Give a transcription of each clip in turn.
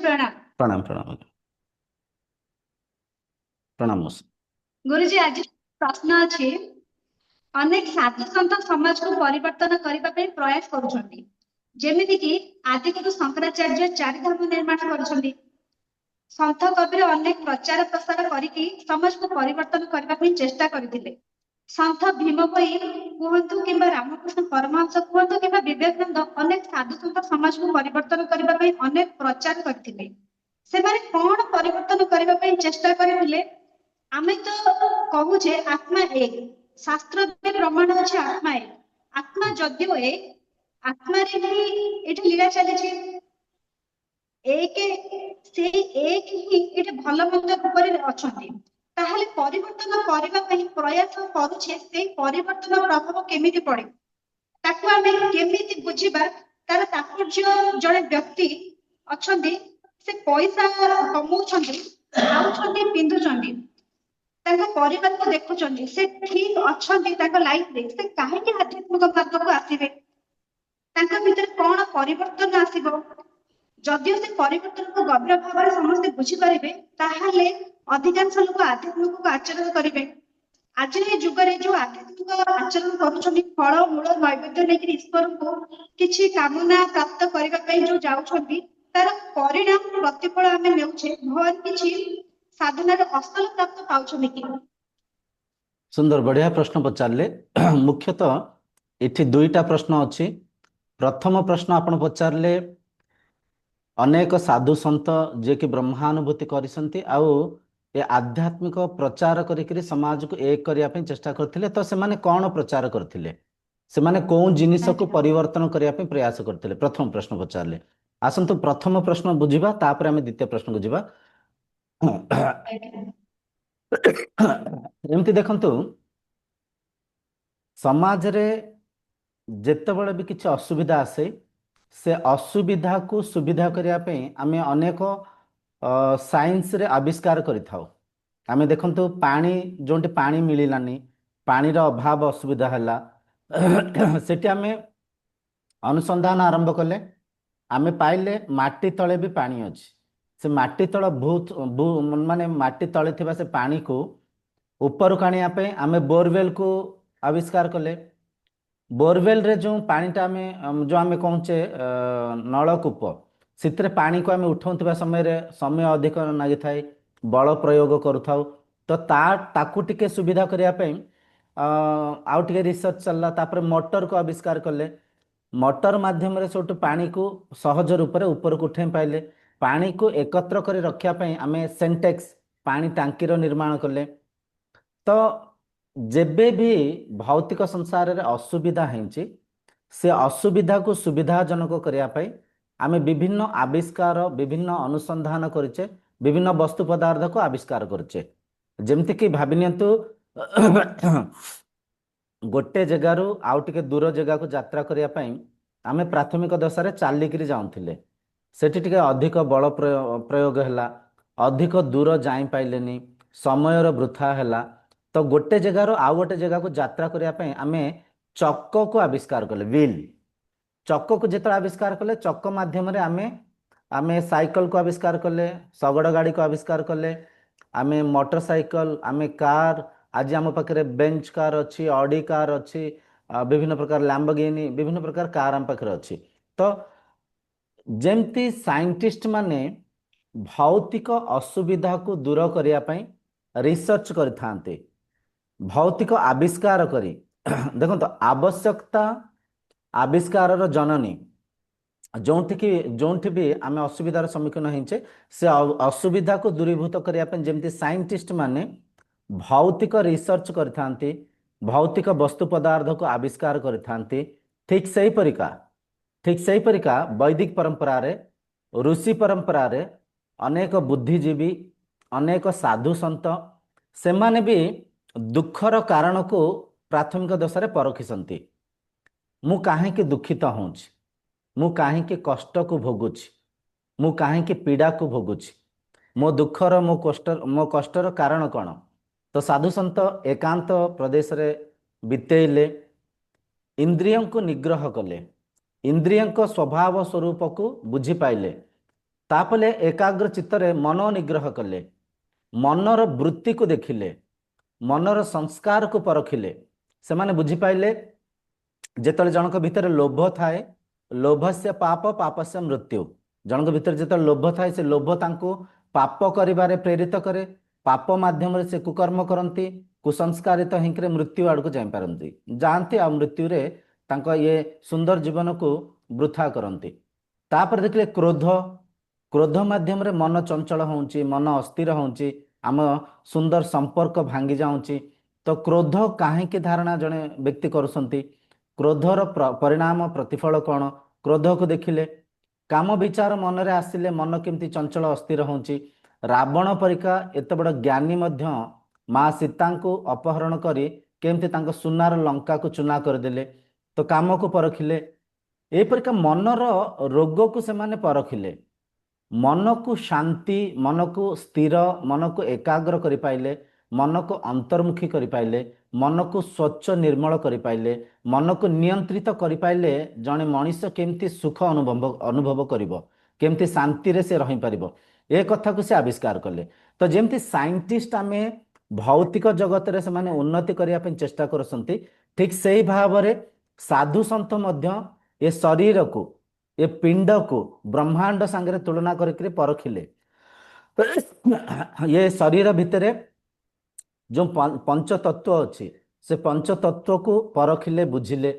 प्रणाम। प्रणाम प्रणाम प्रणाम मौसी। गुरुजी आज प्रश्न अच्छी अनेक साधु सन्त समाज को परिवर्तन करने पे प्रयास करुछंती जेमिति कि आदिकवि शंकराचार्य चारिधाम निर्माण करुछंती। सन्थ कबीर अनेक प्रचार प्रसार करके समाज को परिवर्तन करने पे चेष्टा करथिले। सन्थ भीम भई कुहतु किंबा रामकृष्ण परमहंस कुहतु किंबा विवेकानंद अनेक साधु सन्त समाज को परिवर्तन करने पे अनेक प्रचार करथिले। सेमाने कोन परिवर्तन करने पे चेष्टा करथिले? आमे तो कहूचे आत्मा एक, शास्त्र में प्रमाण अच्छे आत्मा एक। आत्मा जदियो एक, आत्मा रे भी एठी लीला चली एक से एक ही एठी भल मंद रूप रे अछंती। ताहले परिवर्तन करबा पई प्रयास करूछे से परिवर्तन प्रभाव केमिति पड़े ताकू आमे केमिति बुझिबा तार तात्पर्य जड़े व्यक्ति अछंती से पैसा कमाउछंती खाउछंती पिंधुछंती तांका परिवार को देखुछंती से ठीक अछंती तांका लाइफ रे से काहेकि आध्यात्मिक मार्ग को आसीबे तांका भीतर कोन परिवर्तन आसीबो जदियो से परिवर्तन को गभीर भाव में समस्त बुझी पारिबे ताहाले अधिकांश लोक आध्यात्मिक को आचरण करिवे। आज ए जुग रे जो आध्यात्मिक आचरण करूछंती फल मूल नैवेद्य लेकिन ईश्वर को किछि कामना प्राप्त करबा पई जो जाउछंती तार परिणाम प्रतिफल आमे नेउछे भगवान किछि साधनार असल प्राप्त पाउछंती कि सुंदर बढ़िया प्रश्न पचारे मुख्यतः इठी दुईटा प्रश्न अच्छी। प्रथम प्रश्न आपण पचारे अनेक साधु संत जे कि ब्रह्मानुभूति करिसंती आउ ए आध्यात्मिक प्रचार करिकरी समाज को एक करिया पे चेष्टा करथिले। तो से माने कोन प्रचार करथिले, से माने कोन जिनिस को परिवर्तन करिया पे प्रयास करथिले, प्रथम प्रश्न पचारे। आसंतु प्रथम प्रश्न बुझिबा तापर हम द्वितीय प्रश्न को जिबा। एमती देखंतु समाज रे जेतेबेले भी किछि असुविधा आसे से असुविधा को सुविधा करिया पे आमे अनेक साइंस रे आविष्कार करिथाउ। आमे देखंतु पानी जोंटी पानी मिलिलानी, पानीर अभाव असुविधा हला सेठी आमे अनुसंधान आरंभ कले। आमे पाइले माटी तळे भी पानी अछि। से माटी तळ बहुत माने माटी तळे थिबा से पानी को ऊपर काणिया पे आमे बोरवेल को आविष्कार कले। बोरवेल रे जो पानीटा आमे जो आमे कहूचे नलकूप सितरे पानी को आमे उठाउथिबा समय अधिक लागि थाए, बल प्रयोग करुथाउ। तो ताकू टिके सुविधा करिया पे आउ टिके रिसर्च चलला। तापर मोटर को आविष्कार कले। मोटर माध्यम रे सोटू पानी को सहज रूप रे ऊपर को उठे पाइले। पानी को एकत्र करे रखिया पे आमे सेंटेक्स पानी टांकी रो निर्माण कले। तो जेबे भी भौतिक संसार रे असुविधा हेंची से असुविधा को सुविधाजनक करिया पाई आमे विभिन्न आविष्कार विभिन्न अनुसंधान करिचे, विभिन्न वस्तु पदार्थ को आविष्कार करिचे। जेमति कि भाबिनियंतु गोटे जगारू आउ टिके दूर जगह को यात्रा करिया पाई आमे प्राथमिक दशा रे चालिकिरी जाउथिले। सेठी टिके अधिक बल प्रयोग हैला, अधिक दूर जाई पाइलेनी, समयर वृथा हैला। तो गोटे जगार आउ गोटे जगह को यात्रा करिया पे आमे चक्क को आविष्कार कले। व्हील चक्क को जेतला आविष्कार कले चक्क माध्यम रे आमे आमे साइकिल को आविष्कार कले, शगड़ गाड़ी को आविष्कार कले, आमे मोटरसाइकिल, आमे कार। आज आम पाखे बेंच कार अच्छी, ऑडी कार अच्छी, विभिन्न प्रकार लैम्बोर्गिनी, विभिन्न प्रकार कार आम पाखे अच्छी। तो जेमती साइंटिस्ट माने भौतिक असुविधा को दूर करिया पई रिसर्च करथांते, भौतिक आविष्कार करी देखो तो आवश्यकता आविष्कार जननी। जोंठी भी आमे असुविधार सम्मुखीन होइचे से असुविधा को दूरीभूत करिया पे जेमती साइंटिस्ट माने भौतिक रिसर्च करथांती, भौतिक वस्तु पदार्थ को आविष्कार करथांती। ठीक सही परिका वैदिक परंपरा रे, ऋषि परंपरा रे अनेक बुद्धिजीवी, अनेक साधु संत से माने भी दुखर कारण को प्राथमिक दशा परखिसंती। मु काहेकि दुखित होउछि, मु काहेकि कष्ट को भोगुछि, मु काहेकि पीड़ा को भोगुछि, मो दुखर मो कष्टर कारण कौन। तो साधु संत एकांत प्रदेश रे बितेइले, इंद्रियों को निग्रह कले, इंद्रियों को स्वभाव स्वरूप को बुझी पाइले, ତାପରେ ଏକାଗ୍ର ଚିତ୍ତରେ ମନ ନିଗ୍ରହ କଲେ, ମନର ବୃତ୍ତିକୁ ଦେଖିଲେ, ମନର ସଂସ୍କାରକୁ ପରଖିଲେ। ସେମାନେ ବୁଝିପାଇଲେ ଯେତେବେଳେ ଜଣଙ୍କ ଭିତରେ ଲୋଭ ଥାଏ, ଲୋଭସ୍ୟ ପାପ ପାପସ୍ୟ ମୃତ୍ୟୁ। ଜଣଙ୍କ ଭିତରେ ଯେତେବେଳେ ଲୋଭ ଥାଏ, ସେ ଲୋଭ ତାଙ୍କୁ ପାପ କରିବାରେ ପ୍ରେରିତ କରେ, ପାପ ମାଧ୍ୟମରେ ସେ କୁକର୍ମ କରନ୍ତି, କୁସଂସ୍କାରିତ ହେଇକି ମୃତ୍ୟୁ ଆଡ଼କୁ ଯାଇପାରନ୍ତି, ଯାଆନ୍ତି ଆଉ ମୃତ୍ୟୁରେ ତାଙ୍କ ଇଏ ସୁନ୍ଦର ଜୀବନକୁ ବୃଥା କରନ୍ତି। ତାପରେ ଦେଖିଲେ କ୍ରୋଧ, କ୍ରୋଧ ମାଧ୍ୟମରେ ମନ ଚଞ୍ଚଳ ହେଉଛି, ମନ ଅସ୍ଥିର ହେଉଛି, ଆମ ସୁନ୍ଦର ସମ୍ପର୍କ ଭାଙ୍ଗି ଯାଉଛି। ତ କ୍ରୋଧ କାହିଁକି ଧାରଣା ଜଣେ ବ୍ୟକ୍ତି କରୁଛନ୍ତି, କ୍ରୋଧର ପରିଣାମ ପ୍ରତିଫଳ କ'ଣ, କ୍ରୋଧକୁ ଦେଖିଲେ। କାମ ବିଚାର ମନରେ ଆସିଲେ ମନ କେମିତି ଚଞ୍ଚଳ ଅସ୍ଥିର ହେଉଛି। ରାବଣ ପରିକା ଏତେ ବଡ଼ ଜ୍ଞାନୀ ମଧ୍ୟ ମା ସୀତାଙ୍କୁ ଅପହରଣ କରି କେମିତି ତାଙ୍କ ସୁନାର ଲଙ୍କାକୁ ଚୂନା କରିଦେଲେ। ତ କାମକୁ ପରଖିଲେ। ଏହିପରିକା ମନର ରୋଗକୁ ସେମାନେ ପରଖିଲେ। ମନକୁ ଶାନ୍ତି, ମନକୁ ସ୍ଥିର, ମନକୁ ଏକାଗ୍ର କରିପାରିଲେ, ମନକୁ ଅନ୍ତର୍ମୁଖୀ କରିପାରିଲେ, ମନକୁ ସ୍ୱଚ୍ଛ ନିର୍ମଳ କରିପାରିଲେ, ମନକୁ ନିୟନ୍ତ୍ରିତ କରିପାରିଲେ ଜଣେ ମଣିଷ କେମିତି ସୁଖ ଅନୁଭବ କରିବ, କେମିତି ଶାନ୍ତିରେ ସେ ରହିପାରିବ, ଏ କଥାକୁ ସେ ଆବିଷ୍କାର କଲେ। ତ ଯେମିତି ସାଇଣ୍ଟିଷ୍ଟ ଆମେ ଭୌତିକ ଜଗତରେ ସେମାନେ ଉନ୍ନତି କରିବା ପାଇଁ ଚେଷ୍ଟା କରୁଛନ୍ତି, ଠିକ୍ ସେଇ ଭାବରେ ସାଧୁ ସନ୍ଥ ମଧ୍ୟ ଏ ଶରୀରକୁ, ଏ ପିଣ୍ଡକୁ ବ୍ରହ୍ମାଣ୍ଡ ସାଙ୍ଗରେ ତୁଳନା କରିକି ପରଖିଲେ। ଏ ଶରୀର ଭିତରେ ଯେଉଁ ପଞ୍ଚତତ୍ଵ ଅଛି, ସେ ପଞ୍ଚତତ୍ଵକୁ ପରଖିଲେ, ବୁଝିଲେ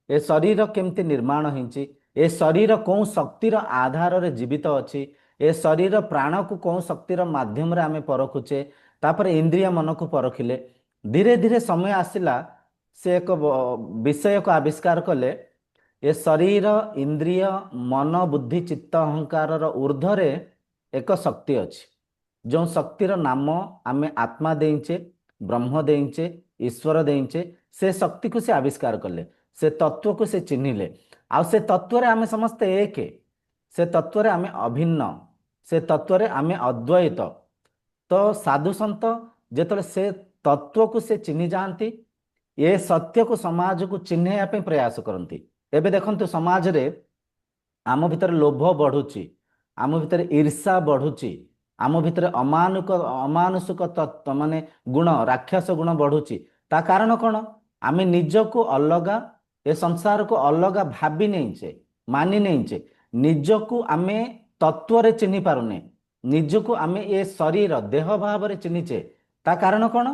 ଏ ଶରୀର କେମିତି ନିର୍ମାଣ ହେଇଛି, ଏ ଶରୀର କେଉଁ ଶକ୍ତିର ଆଧାରରେ ଜୀବିତ ଅଛି, ଏ ଶରୀର ପ୍ରାଣକୁ କେଉଁ ଶକ୍ତିର ମାଧ୍ୟମରେ ଆମେ ପରଖୁଛେ। ତାପରେ ଇନ୍ଦ୍ରିୟ ମନକୁ ପରଖିଲେ। ଧୀରେ ଧୀରେ ସମୟ ଆସିଲା, ସେ ଏକ ବିଷୟକୁ ଆବିଷ୍କାର କଲେ, ଏ ଶରୀର, ଇନ୍ଦ୍ରିୟ, ମନ, ବୁଦ୍ଧି, ଚିତ୍ତ, ଅହଙ୍କାରର ଊର୍ଦ୍ଧ୍ୱରେ ଏକ ଶକ୍ତି ଅଛି, ଯେଉଁ ଶକ୍ତିର ନାମ ଆମେ ଆତ୍ମା ଦେଇଛେ, ବ୍ରହ୍ମ ଦେଇଛେ, ଈଶ୍ୱର ଦେଇଛେ। ସେ ଶକ୍ତିକୁ ସେ ଆବିଷ୍କାର କଲେ, ସେ ତତ୍ଵକୁ ସେ ଚିହ୍ନିଲେ। ଆଉ ସେ ତତ୍ଵରେ ଆମେ ସମସ୍ତେ ଏକ, ସେ ତତ୍ଵରେ ଆମେ ଅଭିନ୍ନ, ସେ ତତ୍ଵରେ ଆମେ ଅଦ୍ୱୈତ। ତ ସାଧୁ ସନ୍ଥ ଯେତେବେଳେ ସେ ତତ୍ଵକୁ ସେ ଚିହ୍ନି ଯାଆନ୍ତି, ଏ ସତ୍ୟକୁ ସମାଜକୁ ଚିହ୍ନେଇବା ପାଇଁ ପ୍ରୟାସ କରନ୍ତି। ଏବେ ଦେଖନ୍ତୁ ସମାଜରେ ଆମ ଭିତରେ ଲୋଭ ବଢୁଛି, ଆମ ଭିତରେ ଈର୍ଷା ବଢୁଛି, ଆମ ଭିତରେ ଅମାନୁଷିକ ମାନେ ଗୁଣ, ରାକ୍ଷସ ଗୁଣ ବଢୁଛି। ତା କାରଣ କ'ଣ? ଆମେ ନିଜକୁ ଅଲଗା, ଏ ସଂସାରକୁ ଅଲଗା ଭାବି ନେଇଛେ, ମାନି ନେଇଛେ। ନିଜକୁ ଆମେ ତତ୍ଵରେ ଚିହ୍ନି ପାରୁନେ, ନିଜକୁ ଆମେ ଏ ଶରୀର ଦେହ ଭାବରେ ଚିହ୍ନିଛେ। ତା କାରଣ କ'ଣ?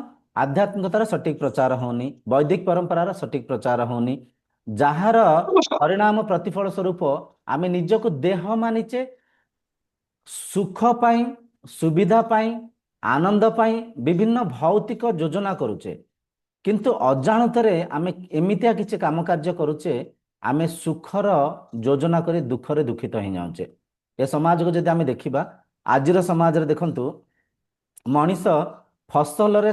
ଆଧ୍ୟାତ୍ମିକତାର ସଠିକ ପ୍ରଚାର ହଉନି, ବୈଦିକ ପରମ୍ପରାର ସଠିକ ପ୍ରଚାର ହଉନି, ଯାହାର ପରିଣାମ ପ୍ରତିଫଳ ସ୍ୱରୂପ ଆମେ ନିଜକୁ ଦେହ ମାନିଛେ, ସୁଖ ପାଇଁ, ସୁବିଧା ପାଇଁ, ଆନନ୍ଦ ପାଇଁ ବିଭିନ୍ନ ଭୌତିକ ଯୋଜନା କରୁଛେ। କିନ୍ତୁ ଅଜାଣତରେ ଆମେ ଏମିତିଆ କିଛି କାମ କାର୍ଯ୍ୟ କରୁଛେ, ଆମେ ସୁଖର ଯୋଜନା କରି ଦୁଃଖରେ ଦୁଃଖିତ ହେଇଯାଉଛେ। ଏ ସମାଜକୁ ଯଦି ଆମେ ଦେଖିବା, ଆଜିର ସମାଜରେ ଦେଖନ୍ତୁ, ମଣିଷ ଫସଲରେ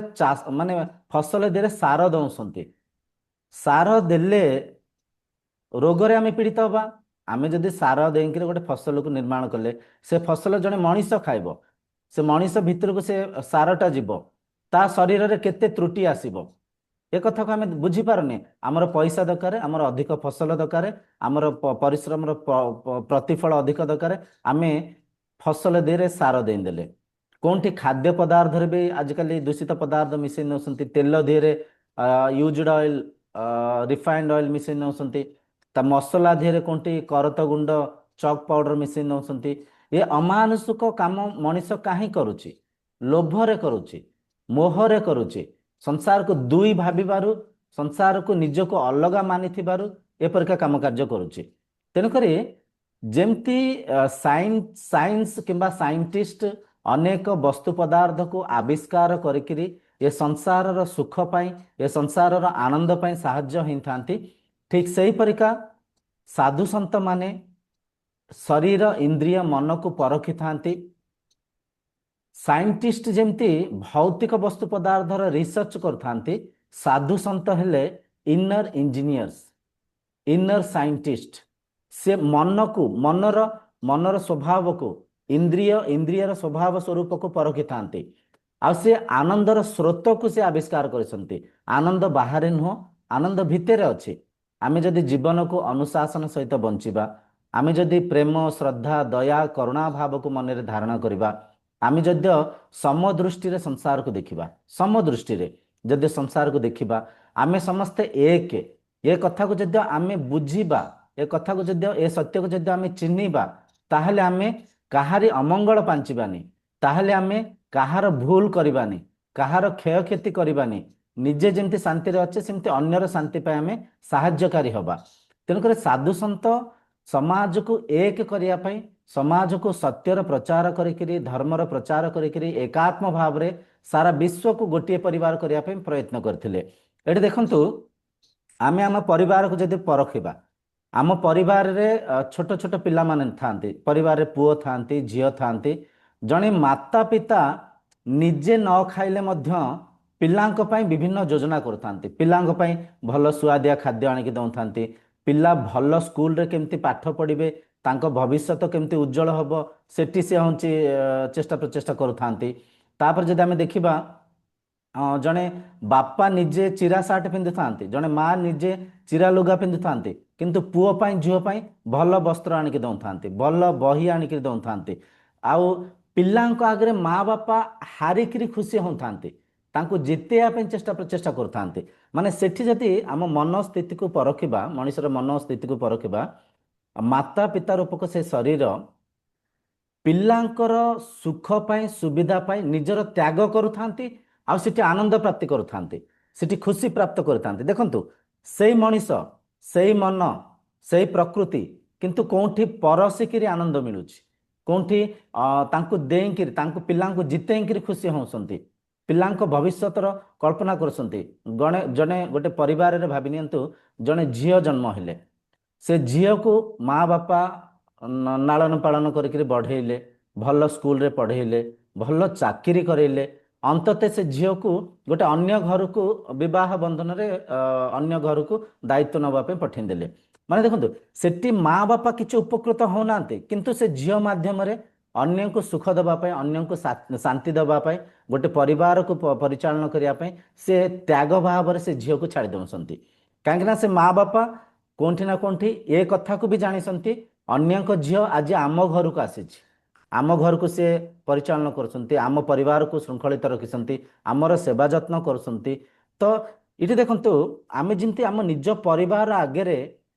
ମାନେ ଫସଲ ଦେହରେ ସାର ଦଉଛନ୍ତି। ସାର ଦେଲେ ରୋଗରେ ଆମେ ପୀଡ଼ିତ ହେବା। ଆମେ ଯଦି ସାର ଦେଇକି ଗୋଟେ ଫସଲକୁ ନିର୍ମାଣ କଲେ, ସେ ଫସଲ ଜଣେ ମଣିଷ ଖାଇବ, ସେ ମଣିଷ ଭିତରକୁ ସେ ସାରଟା ଯିବ, ତା ଶରୀରରେ କେତେ ତ୍ରୁଟି ଆସିବ, ଏ କଥାକୁ ଆମେ ବୁଝିପାରୁନେ। ଆମର ପଇସା ଦରକାର, ଆମର ଅଧିକ ଫସଲ ଦରକାର, ଆମର ପରିଶ୍ରମର ପ୍ରତିଫଳ ଅଧିକ ଦରକାର, ଆମେ ଫସଲ ଦେହରେ ସାର ଦେଇଦେଲେ। କୋଉଠି ଖାଦ୍ୟ ପଦାର୍ଥରେ ବି ଆଜିକାଲି ଦୂଷିତ ପଦାର୍ଥ ମିଶେଇ ନେଉଛନ୍ତି, ତେଲ ଦେହରେ ୟୁଜ୍ଡ ଅଏଲ, ରିଫାଇଣ୍ଡ ଅଏଲ ମିଶେଇ ନେଉଛନ୍ତି, ତା ମସଲା ଦେହରେ କୋଉଠି କରତ ଗୁଣ୍ଡ, ଚକ୍ ପାଉଡର ମିଶେଇ ନେଉଛନ୍ତି। ଏ ଅମାନୁଷିକ କାମ ମଣିଷ କାହିଁ କରୁଛି? ଲୋଭରେ କରୁଛି, ମୋହରେ କରୁଛି, ସଂସାରକୁ ଦୁଇ ଭାବିବାରୁ, ସଂସାରକୁ ନିଜକୁ ଅଲଗା ମାନିଥିବାରୁ ଏପରିକା କାମ କାର୍ଯ୍ୟ କରୁଛି। ତେଣୁକରି ଯେମିତି ସାଇନ୍ସ କିମ୍ବା ସାଇଣ୍ଟିଷ୍ଟ ଅନେକ ବସ୍ତୁ ପଦାର୍ଥକୁ ଆବିଷ୍କାର କରିକିରି ଏ ସଂସାରର ସୁଖ ପାଇଁ, ଏ ସଂସାରର ଆନନ୍ଦ ପାଇଁ ସାହାଯ୍ୟ ହେଇଥାନ୍ତି, ଠିକ୍ ସେହିପରିକା ସାଧୁ ସନ୍ଥ ମାନେ ଶରୀର, ଇନ୍ଦ୍ରିୟ, ମନକୁ ପରଖିଥାନ୍ତି। ସାଇଣ୍ଟିଷ୍ଟ ଯେମିତି ଭୌତିକ ବସ୍ତୁ ପଦାର୍ଥର ରିସର୍ଚ୍ଚ କରିଥାନ୍ତି, ସାଧୁ ସନ୍ଥ ହେଲେ ଇନର ଇଞ୍ଜିନିୟର୍ସ, ଇନର ସାଇଣ୍ଟିଷ୍ଟ। ସେ ମନକୁ, ମନର ସ୍ୱଭାବକୁ, ଇନ୍ଦ୍ରିୟର ସ୍ୱଭାବ ସ୍ୱରୂପକୁ ପରଖିଥାନ୍ତି। ଆଉ ସେ ଆନନ୍ଦର ସ୍ରୋତକୁ ସେ ଆବିଷ୍କାର କରିଛନ୍ତି। ଆନନ୍ଦ ବାହାରେ ନୁହଁ, ଆନନ୍ଦ ଭିତରେ ଅଛି। ଆମେ ଯଦି ଜୀବନକୁ ଅନୁଶାସନ ସହିତ ବଞ୍ଚିବା, ଆମେ ଯଦି ପ୍ରେମ ଶ୍ରଦ୍ଧା ଦୟା କରୁଣା ଭାବକୁ ମନରେ ଧାରଣ କରିବା, ଆମେ ଯଦି ସମଦୃଷ୍ଟିରେ ସଂସାରକୁ ଦେଖିବା, ସମଦୃଷ୍ଟିରେ ଯଦି ସଂସାରକୁ ଦେଖିବା, ଆମେ ସମସ୍ତେ ଏକ, ଏ କଥାକୁ ଯଦି ଆମେ ବୁଝିବା, ଏ କଥାକୁ ଯଦି ଏ ସତ୍ୟକୁ ଯଦି ଆମେ ଚିହ୍ନିବା, ତାହେଲେ ଆମେ କାହାରି ଅମଙ୍ଗଳ ପାଞ୍ଚିବାନି, ତାହେଲେ ଆମେ କାହାର ଭୁଲ କରିବାନି, କାହାର କ୍ଷୟକ୍ଷତି କରିବାନି, ନିଜେ ଯେମିତି ଶାନ୍ତିରେ ଅଛେ ସେମିତି ଅନ୍ୟର ଶାନ୍ତି ପାଇଁ ଆମେ ସାହାଯ୍ୟକାରୀ ହେବା। ତେଣୁକରି ସାଧୁ ସନ୍ଥ ସମାଜକୁ ଏକ କରିବା ପାଇଁ, ସମାଜକୁ ସତ୍ୟର ପ୍ରଚାର କରିକିରି, ଧର୍ମର ପ୍ରଚାର କରିକିରି ଏକାତ୍ମ ଭାବରେ ସାରା ବିଶ୍ୱକୁ ଗୋଟିଏ ପରିବାର କରିବା ପାଇଁ ପ୍ରୟତ୍ନ କରିଥିଲେ। ଏଠି ଦେଖନ୍ତୁ, ଆମେ ଆମ ପରିବାରକୁ ଯଦି ପରଖିବା, ଆମ ପରିବାରରେ ଛୋଟ ଛୋଟ ପିଲାମାନେ ଥାଆନ୍ତି, ପରିବାରରେ ପୁଅ ଥାଆନ୍ତି, ଝିଅ ଥାଆନ୍ତି। ଜଣେ ମାତା ପିତା ନିଜେ ନ ଖାଇଲେ ମଧ୍ୟ ପିଲାଙ୍କ ପାଇଁ ବିଭିନ୍ନ ଯୋଜନା କରୁଥାନ୍ତି, ପିଲାଙ୍କ ପାଇଁ ଭଲ ସୁଆଦିଆ ଖାଦ୍ୟ ଆଣିକି ଦେଉଥାନ୍ତି, ପିଲା ଭଲ ସ୍କୁଲରେ କେମିତି ପାଠ ପଢ଼ିବେ, ତାଙ୍କ ଭବିଷ୍ୟତ କେମିତି ଉଜ୍ଜଳ ହେବ, ସେଠି ସେ ହେଉଛି ଚେଷ୍ଟା ପ୍ରଚେଷ୍ଟା କରୁଥାନ୍ତି। ତାପରେ ଯଦି ଆମେ ଦେଖିବା, ଜଣେ ବାପା ନିଜେ ଚିରା ସାର୍ଟ ପିନ୍ଧୁଥାନ୍ତି, ଜଣେ ମା ନିଜେ ଚିରା ଲୁଗା ପିନ୍ଧୁଥାନ୍ତି, କିନ୍ତୁ ପୁଅ ପାଇଁ ଝିଅ ପାଇଁ ଭଲ ବସ୍ତ୍ର ଆଣିକି ଦେଉଥାନ୍ତି, ଭଲ ବହି ଆଣିକି ଦେଉଥାନ୍ତି। ଆଉ ପିଲାଙ୍କ ଆଗରେ ମା ବାପା ହାରିକିରି ଖୁସି ହେଉଥାନ୍ତି, ତାଙ୍କୁ ଜିତେଇବା ପାଇଁ ଚେଷ୍ଟା ପ୍ରଚେଷ୍ଟା କରୁଥାନ୍ତି। ମାନେ ସେଠି ଯଦି ଆମ ମନସ୍ଥିତିକୁ ପରଖିବା, ମଣିଷର ମନସ୍ଥିତିକୁ ପରଖିବା, ମାତା ପିତା ରୂପକ ସେ ଶରୀର ପିଲାଙ୍କର ସୁଖ ପାଇଁ, ସୁବିଧା ପାଇଁ ନିଜର ତ୍ୟାଗ କରୁଥାନ୍ତି, ଆଉ ସେଠି ଆନନ୍ଦ ପ୍ରାପ୍ତି କରୁଥାନ୍ତି, ସେଠି ଖୁସି ପ୍ରାପ୍ତ କରିଥାନ୍ତି। ଦେଖନ୍ତୁ, ସେଇ ମଣିଷ, ସେଇ ମନ, ସେଇ ପ୍ରକୃତି, କିନ୍ତୁ କେଉଁଠି ପରସିକିରି ଆନନ୍ଦ ମିଳୁଛି, କେଉଁଠି ତାଙ୍କୁ ଦେଇକିରି, ତାଙ୍କୁ ପିଲାଙ୍କୁ ଜିତେଇକିରି ଖୁସି ହେଉଛନ୍ତି, ପିଲାଙ୍କ ଭବିଷ୍ୟତର କଳ୍ପନା କରୁଛନ୍ତି। ଜଣେ ଗୋଟେ ପରିବାରରେ ଭାବି ନିଅନ୍ତୁ, ଜଣେ ଝିଅ ଜନ୍ମ ହେଲେ, ସେ ଝିଅକୁ ମା ବାପା ଲାଳନ ପାଳନ କରିକିରି ବଢ଼େଇଲେ, ଭଲ ସ୍କୁଲରେ ପଢ଼େଇଲେ, ଭଲ ଚାକିରି କରେଇଲେ, ଅନ୍ତତଃ ସେ ଝିଅକୁ ଗୋଟେ ଅନ୍ୟ ଘରକୁ ବିବାହ ବନ୍ଧନରେ ଅନ୍ୟ ଘରକୁ ଦାୟିତ୍ୱ ନେବା ପାଇଁ ପଠେଇ ଦେଲେ। ମାନେ ଦେଖନ୍ତୁ, ସେଠି ମା ବାପା କିଛି ଉପକୃତ ହେଉନାହାନ୍ତି, କିନ୍ତୁ ସେ ଝିଅ ମାଧ୍ୟମରେ ଅନ୍ୟଙ୍କୁ ସୁଖ ଦେବା ପାଇଁ, ଅନ୍ୟଙ୍କୁ ଶାନ୍ତି ଦେବା ପାଇଁ, ଗୋଟେ ପରିବାରକୁ ପରିଚାଳନା କରିବା ପାଇଁ ସେ ତ୍ୟାଗ ଭାବରେ ସେ ଝିଅକୁ ଛାଡ଼ି ଦେଉଛନ୍ତି। କାହିଁକିନା ସେ ମା ବାପା କୋଉଠି ନା କୋଉଠି ଏ କଥାକୁ ବି ଜାଣିଛନ୍ତି, ଅନ୍ୟଙ୍କ ଝିଅ ଆଜି ଆମ ଘରକୁ ଆସିଛି, ଆମ ଘରକୁ ସେ ପରିଚାଳନା କରୁଛନ୍ତି, ଆମ ପରିବାରକୁ ଶୃଙ୍ଖଳିତ ରଖିଛନ୍ତି, ଆମର ସେବା ଯତ୍ନ କରୁଛନ୍ତି। ତ ଏଠି ଦେଖନ୍ତୁ, ଆମେ ଯେମିତି ଆମ ନିଜ ପରିବାର ଆଗରେ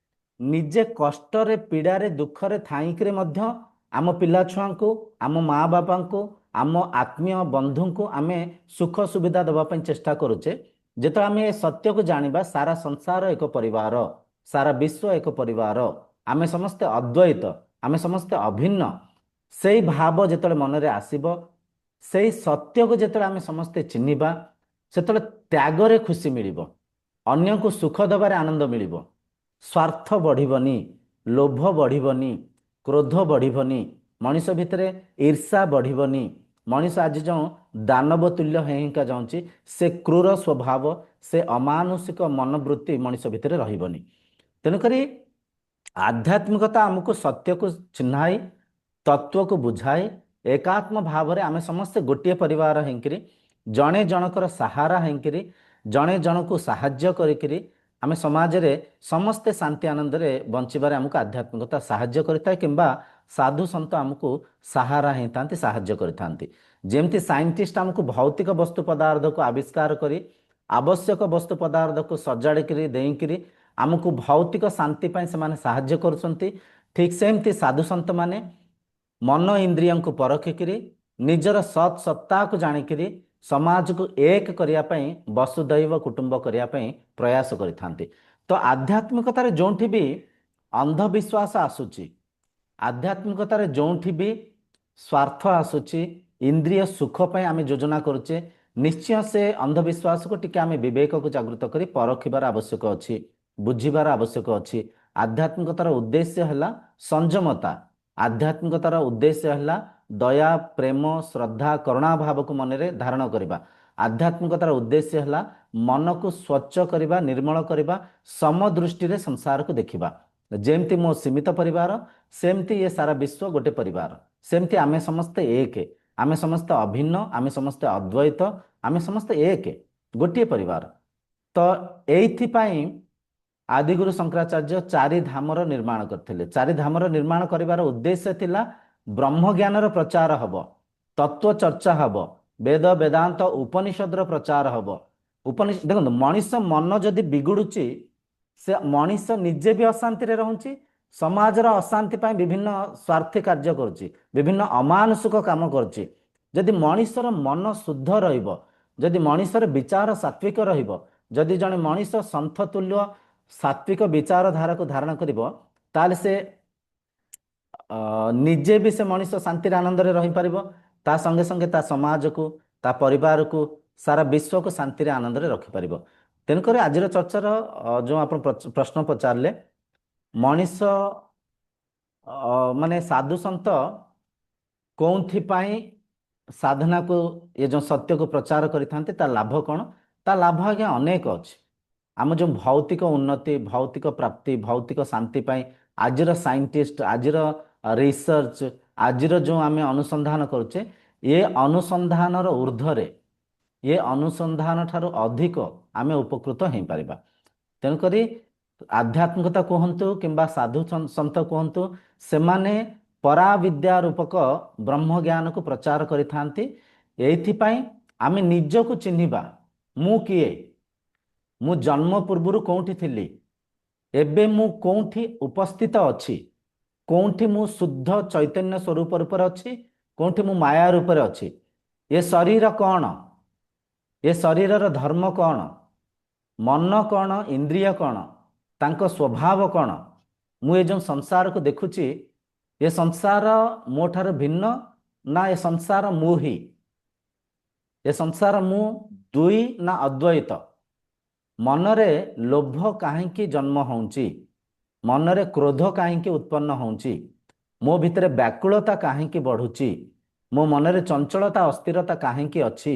ନିଜେ କଷ୍ଟରେ, ପୀଡ଼ାରେ, ଦୁଃଖରେ ଥାଇକିରି ମଧ୍ୟ ଆମ ପିଲାଛୁଆଙ୍କୁ, ଆମ ମା ବାପାଙ୍କୁ, ଆମ ଆତ୍ମୀୟ ବନ୍ଧୁଙ୍କୁ ଆମେ ସୁଖ ସୁବିଧା ଦେବା ପାଇଁ ଚେଷ୍ଟା କରୁଛେ, ଯେତେବେଳେ ଆମେ ଏ ସତ୍ୟକୁ ଜାଣିବା, ସାରା ସଂସାର ଏକ ପରିବାର, ସାରା ବିଶ୍ୱ ଏକ ପରିବାର, ଆମେ ସମସ୍ତେ ଅଦ୍ୱୈତ, ଆମେ ସମସ୍ତେ ଅଭିନ୍ନ, ସେଇ ଭାବ ଯେତେବେଳେ ମନରେ ଆସିବ, ସେଇ ସତ୍ୟକୁ ଯେତେବେଳେ ଆମେ ସମସ୍ତେ ଚିହ୍ନିବା, ସେତେବେଳେ ତ୍ୟାଗରେ ଖୁସି ମିଳିବ, ଅନ୍ୟକୁ ସୁଖ ଦେବାରେ ଆନନ୍ଦ ମିଳିବ, ସ୍ୱାର୍ଥ ବଢ଼ିବନି, ଲୋଭ ବଢ଼ିବନି, କ୍ରୋଧ ବଢ଼ିବନି, ମଣିଷ ଭିତରେ ଈର୍ଷା ବଢ଼ିବନି। ମଣିଷ ଆଜି ଯେଉଁ ଦାନବ ତୁଲ୍ୟ ହେଇକା ଯାଉଛି, ସେ କ୍ରୂର ସ୍ୱଭାବ, ସେ ଅମାନୁଷିକ ମନୋବୃତ୍ତି ମଣିଷ ଭିତରେ ରହିବନି। ତେଣୁକରି ଆଧ୍ୟାତ୍ମିକତା ଆମକୁ ସତ୍ୟକୁ ଚିହ୍ନାଇ, ତତ୍ତ୍ୱକୁ ବୁଝାଏ, ଏକାତ୍ମ ଭାବରେ ଆମେ ସମସ୍ତେ ଗୋଟିଏ ପରିବାର ହେଇକିରି, ଜଣେ ଜଣଙ୍କର ସାହାରା ହେଇକିରି, ଜଣେ ଜଣକୁ ସାହାଯ୍ୟ କରିକିରି ଆମେ ସମାଜରେ ସମସ୍ତେ ଶାନ୍ତି ଆନନ୍ଦରେ ବଞ୍ଚିବାରେ ଆମକୁ ଆଧ୍ୟାତ୍ମିକତା ସାହାଯ୍ୟ କରିଥାଏ, କିମ୍ବା ସାଧୁ ସନ୍ଥ ଆମକୁ ସାହାରା ହେଇଥାନ୍ତି, ସାହାଯ୍ୟ କରିଥାନ୍ତି। ଯେମିତି ସାଇଣ୍ଟିଷ୍ଟ ଆମକୁ ଭୌତିକ ବସ୍ତୁ ପଦାର୍ଥକୁ ଆବିଷ୍କାର କରି, ଆବଶ୍ୟକ ବସ୍ତୁ ପଦାର୍ଥକୁ ସଜାଡ଼ିକିରି ଦେଇକିରି ଆମକୁ ଭୌତିକ ଶାନ୍ତି ପାଇଁ ସେମାନେ ସାହାଯ୍ୟ କରୁଛନ୍ତି, ଠିକ୍ ସେମିତି ସାଧୁ ସନ୍ଥମାନେ ମନ ଇନ୍ଦ୍ରିୟଙ୍କୁ ପରଖିକିରି, ନିଜର ସତ୍ ସତ୍ତାକୁ ଜାଣିକିରି ସମାଜକୁ ଏକ କରିବା ପାଇଁ, ବସୁଦୈବ କୁଟୁମ୍ବ କରିବା ପାଇଁ ପ୍ରୟାସ କରିଥାନ୍ତି। ତ ଆଧ୍ୟାତ୍ମିକତାରେ ଯେଉଁଠି ବି ଅନ୍ଧବିଶ୍ୱାସ ଆସୁଛି, ଆଧ୍ୟାତ୍ମିକତାରେ ଯେଉଁଠି ବି ସ୍ୱାର୍ଥ ଆସୁଛି, ଇନ୍ଦ୍ରିୟ ସୁଖ ପାଇଁ ଆମେ ଯୋଜନା କରୁଛେ, ନିଶ୍ଚୟ ସେ ଅନ୍ଧବିଶ୍ୱାସକୁ ଟିକେ ଆମେ ବିବେକକୁ ଜାଗୃତ କରି ପରଖିବାର ଆବଶ୍ୟକ ଅଛି, ବୁଝିବାର ଆବଶ୍ୟକ ଅଛି। ଆଧ୍ୟାତ୍ମିକତାର ଉଦ୍ଦେଶ୍ୟ ହେଲା ସଂଯମତା, ଆଧ୍ୟାତ୍ମିକତାର ଉଦ୍ଦେଶ୍ୟ ହେଲା ଦୟା, ପ୍ରେମ, ଶ୍ରଦ୍ଧା, କରୁଣା ଭାବକୁ ମନରେ ଧାରଣ କରିବା। ଆଧ୍ୟାତ୍ମିକତାର ଉଦ୍ଦେଶ୍ୟ ହେଲା ମନକୁ ସ୍ୱଚ୍ଛ କରିବା, ନିର୍ମଳ କରିବା, ସମଦୃଷ୍ଟିରେ ସଂସାରକୁ ଦେଖିବା। ଯେମିତି ମୋ ସୀମିତ ପରିବାର, ସେମିତି ଏ ସାରା ବିଶ୍ୱ ଗୋଟେ ପରିବାର, ସେମିତି ଆମେ ସମସ୍ତେ ଏକ, ଆମେ ସମସ୍ତେ ଅଭିନ୍ନ, ଆମେ ସମସ୍ତେ ଅଦ୍ୱୈତ, ଆମେ ସମସ୍ତେ ଏକ, ଗୋଟିଏ ପରିବାର। ତ ଏଇଥିପାଇଁ ଆଦିଗୁରୁ ଶଙ୍କରାଚାର୍ଯ୍ୟ ଚାରି ଧାମର ନିର୍ମାଣ କରିଥିଲେ। ଚାରି ଧାମର ନିର୍ମାଣ କରିବାର ଉଦ୍ଦେଶ୍ୟ ଥିଲା ବ୍ରହ୍ମଜ୍ଞାନର ପ୍ରଚାର ହବ, ତତ୍ଵ ଚର୍ଚ୍ଚା ହବ, ବେଦ ବେଦାନ୍ତ ଉପନିଷଦର ପ୍ରଚାର ହବ। ଦେଖନ୍ତୁ, ମଣିଷ ମନ ଯଦି ବିଗୁଡୁଛି, ସେ ମଣିଷ ନିଜେ ବି ଅଶାନ୍ତିରେ ରହୁଛି, ସମାଜର ଅଶାନ୍ତି ପାଇଁ ବିଭିନ୍ନ ସ୍ୱାର୍ଥୀ କାର୍ଯ୍ୟ କରୁଛି, ବିଭିନ୍ନ ଅମାନୁଷିକ କାମ କରୁଛି। ଯଦି ମଣିଷର ମନ ଶୁଦ୍ଧ ରହିବ, ଯଦି ମଣିଷର ବିଚାର ସାତ୍ଵିକ ରହିବ, ଯଦି ଜଣେ ମଣିଷ ସନ୍ଥ ତୁଲ୍ୟ ସାତ୍ଵିକ ବିଚାରଧାରାକୁ ଧାରଣ କରିବ, ତାହେଲେ ସେ ନିଜେ ବି ସେ ମଣିଷ ଶାନ୍ତିରେ ଆନନ୍ଦରେ ରହିପାରିବ, ତା ସଙ୍ଗେ ସଙ୍ଗେ ତା ସମାଜକୁ, ତା ପରିବାରକୁ, ସାରା ବିଶ୍ୱକୁ ଶାନ୍ତିରେ ଆନନ୍ଦରେ ରଖିପାରିବ। ତେଣୁକରି ଆଜିର ଚର୍ଚ୍ଚାର ଯେଉଁ ଆପଣ ପ୍ରଶ୍ନ ପଚାରିଲେ, ମଣିଷ ମାନେ ସାଧୁ ସନ୍ଥ କେଉଁଥିପାଇଁ ସାଧନାକୁ, ଏ ଯେଉଁ ସତ୍ୟକୁ ପ୍ରଚାର କରିଥାନ୍ତି, ତା ଲାଭ କ'ଣ? ତା ଲାଭ ଆଜ୍ଞା ଅନେକ ଅଛି। ଆମ ଯେଉଁ ଭୌତିକ ଉନ୍ନତି, ଭୌତିକ ପ୍ରାପ୍ତି, ଭୌତିକ ଶାନ୍ତି ପାଇଁ ଆଜିର ସାଇଣ୍ଟିଷ୍ଟ, ଆଜିର ରିସର୍ଚ୍ଚ, ଆଜିର ଯେଉଁ ଆମେ ଅନୁସନ୍ଧାନ କରୁଛେ, ଏ ଅନୁସନ୍ଧାନର ଊର୍ଦ୍ଧ୍ୱରେ, ଏ ଅନୁସନ୍ଧାନ ଠାରୁ ଅଧିକ ଆମେ ଉପକୃତ ହେଇପାରିବା। ତେଣୁକରି ଆଧ୍ୟାତ୍ମିକତା କୁହନ୍ତୁ କିମ୍ବା ସାଧୁ ସନ୍ଥ କୁହନ୍ତୁ, ସେମାନେ ପରାବିଦ୍ୟା ରୂପକ ବ୍ରହ୍ମ ଜ୍ଞାନକୁ ପ୍ରଚାର କରିଥାନ୍ତି। ଏଇଥିପାଇଁ ଆମେ ନିଜକୁ ଚିହ୍ନିବା, ମୁଁ କିଏ, ମୁଁ ଜନ୍ମ ପୂର୍ବରୁ କେଉଁଠି ଥିଲି, ଏବେ ମୁଁ କେଉଁଠି ଉପସ୍ଥିତ ଅଛି, କେଉଁଠି ମୁଁ ଶୁଦ୍ଧ ଚୈତନ୍ୟ ସ୍ୱରୂପ ରୂପରେ ଅଛି, କେଉଁଠି ମୁଁ ମାୟା ରୂପରେ ଅଛି, ଏ ଶରୀର କ'ଣ, ଏ ଶରୀରର ଧର୍ମ କ'ଣ, ମନ କ'ଣ, ଇନ୍ଦ୍ରିୟ କ'ଣ, ତାଙ୍କ ସ୍ୱଭାବ କ'ଣ, ମୁଁ ଏ ଯେଉଁ ସଂସାରକୁ ଦେଖୁଛି, ଏ ସଂସାର ମୋ ଠାରୁ ଭିନ୍ନ ନା ଏ ସଂସାର ମୁଁ ହିଁ, ଏ ସଂସାର ମୁଁ ଦୁଇ ନା ଅଦ୍ୱୈତ, ମନରେ ଲୋଭ କାହିଁକି ଜନ୍ମ ହେଉଛି, ମନରେ କ୍ରୋଧ କାହିଁକି ଉତ୍ପନ୍ନ ହେଉଛି, ମୋ ଭିତରେ ବ୍ୟାକୁଳତା କାହିଁକି ବଢ଼ୁଛି, ମୋ ମନରେ ଚଞ୍ଚଳତା ଅସ୍ଥିରତା କାହିଁକି ଅଛି,